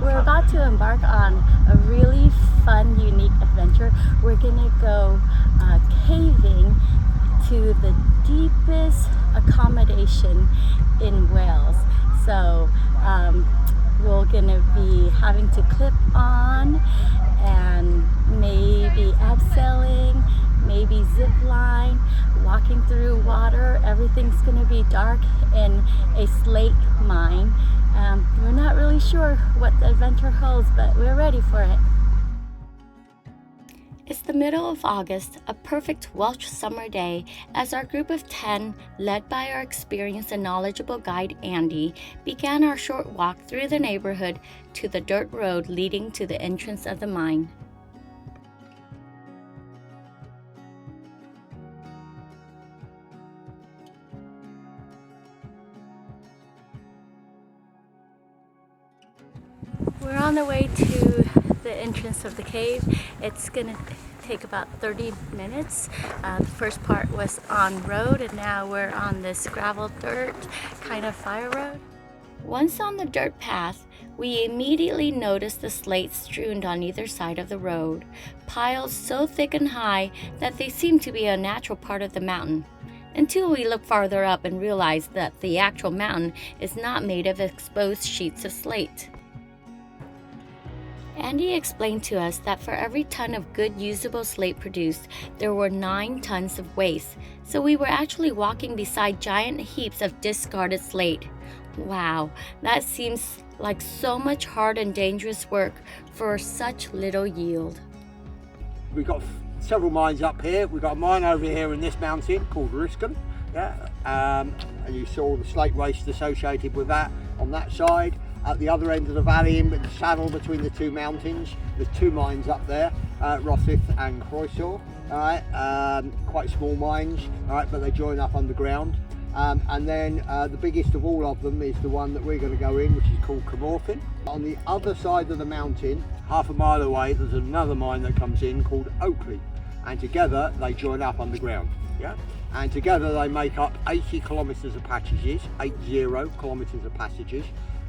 We're about to embark on a really fun, unique adventure. We're gonna go caving to the deepest accommodation in Wales. So we're gonna be having to clip on and maybe abseiling, maybe zip line, walking through water. Everything's gonna be dark in a slate mine. We're not really sure what the adventure holds, but we're ready for it. It's the middle of August, a perfect Welsh summer day, as our group of 10, led by our experienced and knowledgeable guide Andy, began our short walk through the neighborhood to the dirt road leading to the entrance of the mine. We're on the way to the entrance of the cave. It's gonna take about 30 minutes. The first part was on road, and now we're on this gravel dirt kind of fire road. Once on the dirt path, we immediately noticed the slates strewn on either side of the road, piles so thick and high that they seemed to be a natural part of the mountain, until we looked farther up and realized that the actual mountain is not made of exposed sheets of slate. Andy explained to us that for every ton of good usable slate produced, there were 9 tons of waste, so we were actually walking beside giant heaps of discarded slate. Wow, that seems like so much hard and dangerous work for such little yield. We've got several mines up here. We've got a mine over here in this mountain called Riscon, and you saw the slate waste associated with that on that side. At the other end of the valley, in the saddle between the two mountains, there's 2 mines up there, Rosyth and Croeshaw. Quite small mines, but they join up underground. And then the biggest of all of them is the one that we're going to go in, which is called Carmarthen. On the other side of the mountain, half a mile away, there's another mine that comes in called Oakley, and together they join up underground. And together they make up 80 kilometres of passages, 80 kilometres of passages.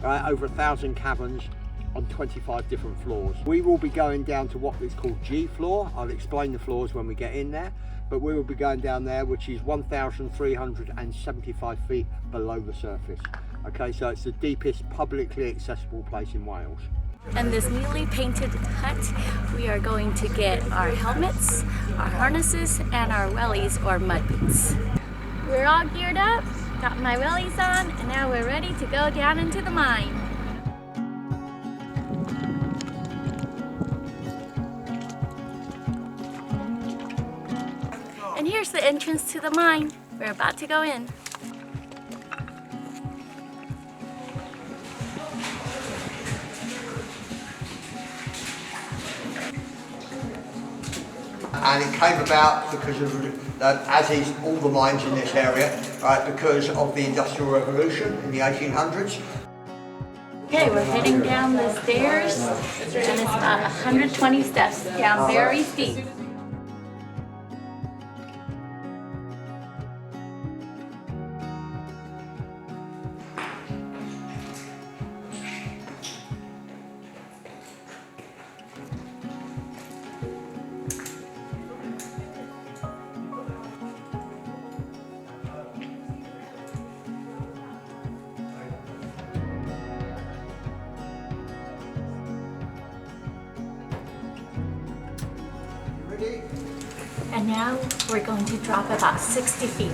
Over 1,000 caverns on 25 different floors. We will be going down to what is called G floor. I'll explain the floors when we get in there, but we will be going down there, which is 1,375 feet below the surface. Okay, so it's the deepest publicly accessible place in Wales. And this newly painted hut, we are going to get our helmets, our harnesses, and our wellies or mud boots. We're all geared up. Got my wellies on, and now we're ready to go down into the mine. And here's the entrance to the mine. We're about to go in. And it came about because of, as is all the mines in this area, because of the Industrial Revolution in the 1800s. Okay, we're heading down the stairs, and it's about 120 steps down, very steep. And now we're going to drop about 60 feet.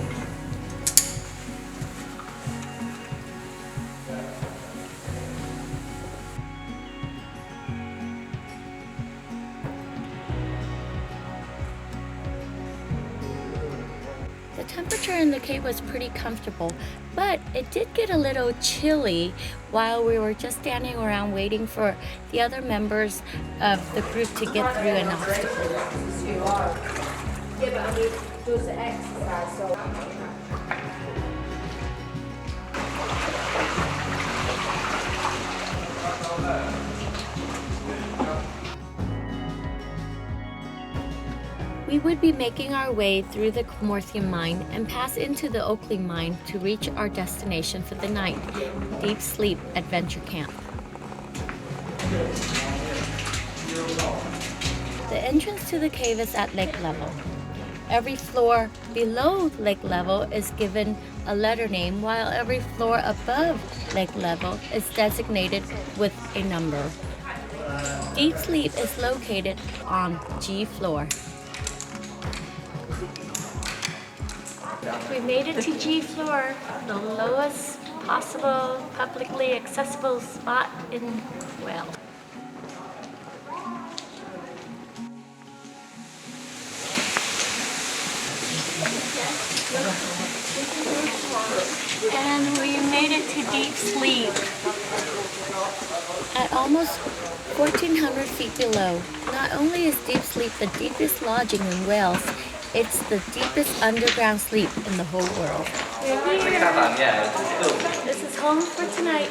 The temperature in the cave was pretty comfortable, but it did get a little chilly while we were just standing around waiting for the other members of the group to get through an obstacle. Yeah, but I mean, does the exercise, so... We would be making our way through the Morthium mine and pass into the Oakley mine to reach our destination for the night, Deep Sleep Adventure Camp. The entrance to the cave is at lake level. Every floor below lake level is given a letter name, while every floor above lake level is designated with a number. Deep Sleep is located on G floor. We made it to G floor, the lowest possible publicly accessible spot in Wales. And we made it to Deep Sleep. At almost 1,400 feet below, not only is Deep Sleep the deepest lodging in Wales, it's the deepest underground sleep in the whole world. We're here. This is home for tonight.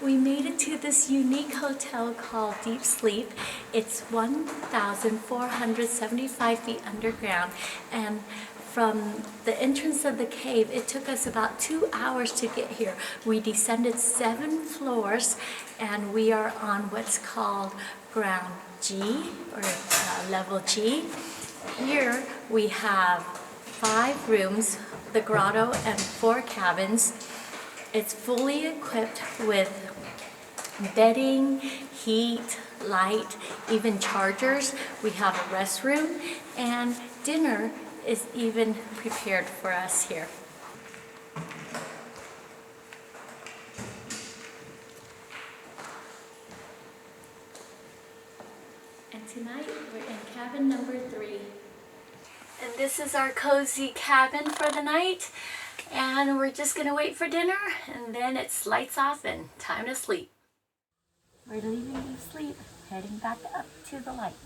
We made it to this unique hotel called Deep Sleep. It's 1,475 feet underground, and from the entrance of the cave, it took us about 2 hours to get here. We descended 7 floors, and we are on what's called ground G, or level G. Here we have 5 rooms, the grotto, and 4 cabins. It's fully equipped with bedding, heat, light, even chargers. We have a restroom, and dinner is even prepared for us here. And tonight we're in cabin number 3. And this is our cozy cabin for the night. And we're just gonna wait for dinner, and then it's lights off and time to sleep. We're leaving Deep Sleep, heading back up to the light.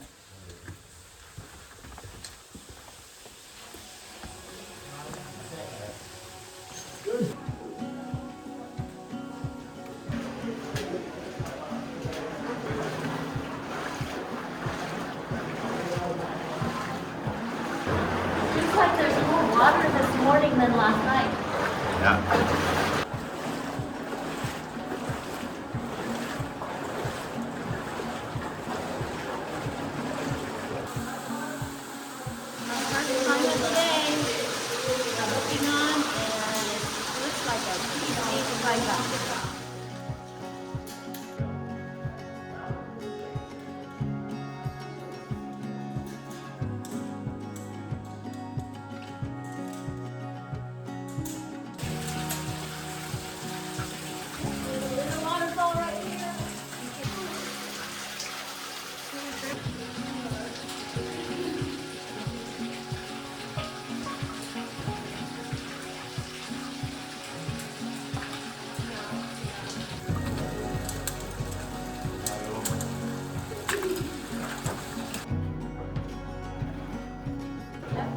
Looks like there's more water this morning than last night. Yeah. First time of the day. I'm looking on, and it looks like a pretty steep climb up.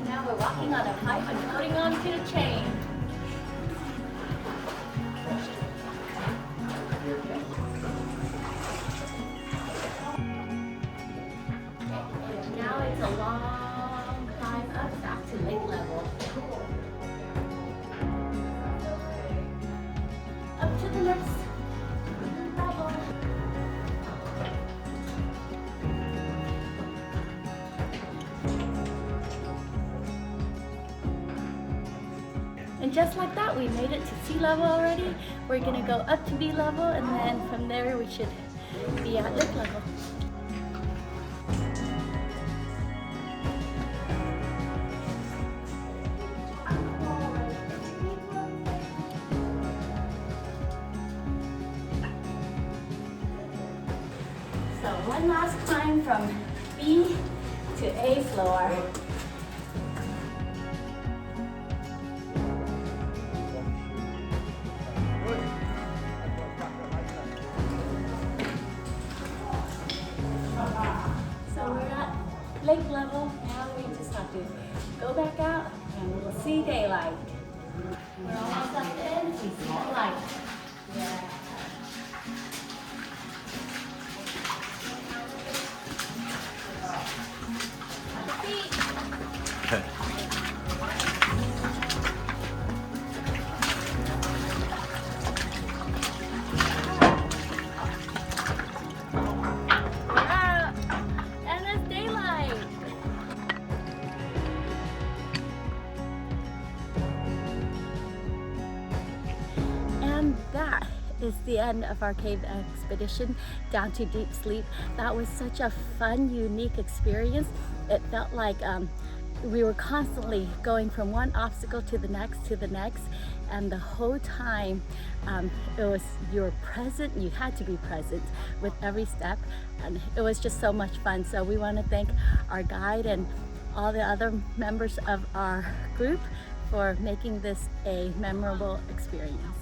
Now we're walking on a pipe and floating onto the chain. Now it's a long climb up back to lake level. Up to the next level. And just like that, we made it to sea level already. We're gonna go up to B level, and then from there we should be at lake level. So one last climb from B to A floor. Lake level. Now we just have to go back out and we'll see daylight. We're almost at the end. We see the light. Yeah. At the beach. is the end of our cave expedition down to deep sleep. That was such a fun, unique experience. It felt like we were constantly going from one obstacle to the next, and the whole time it was, you were present, you had to be present with every step, and it was just so much fun. So we want to thank our guide and all the other members of our group for making this a memorable experience.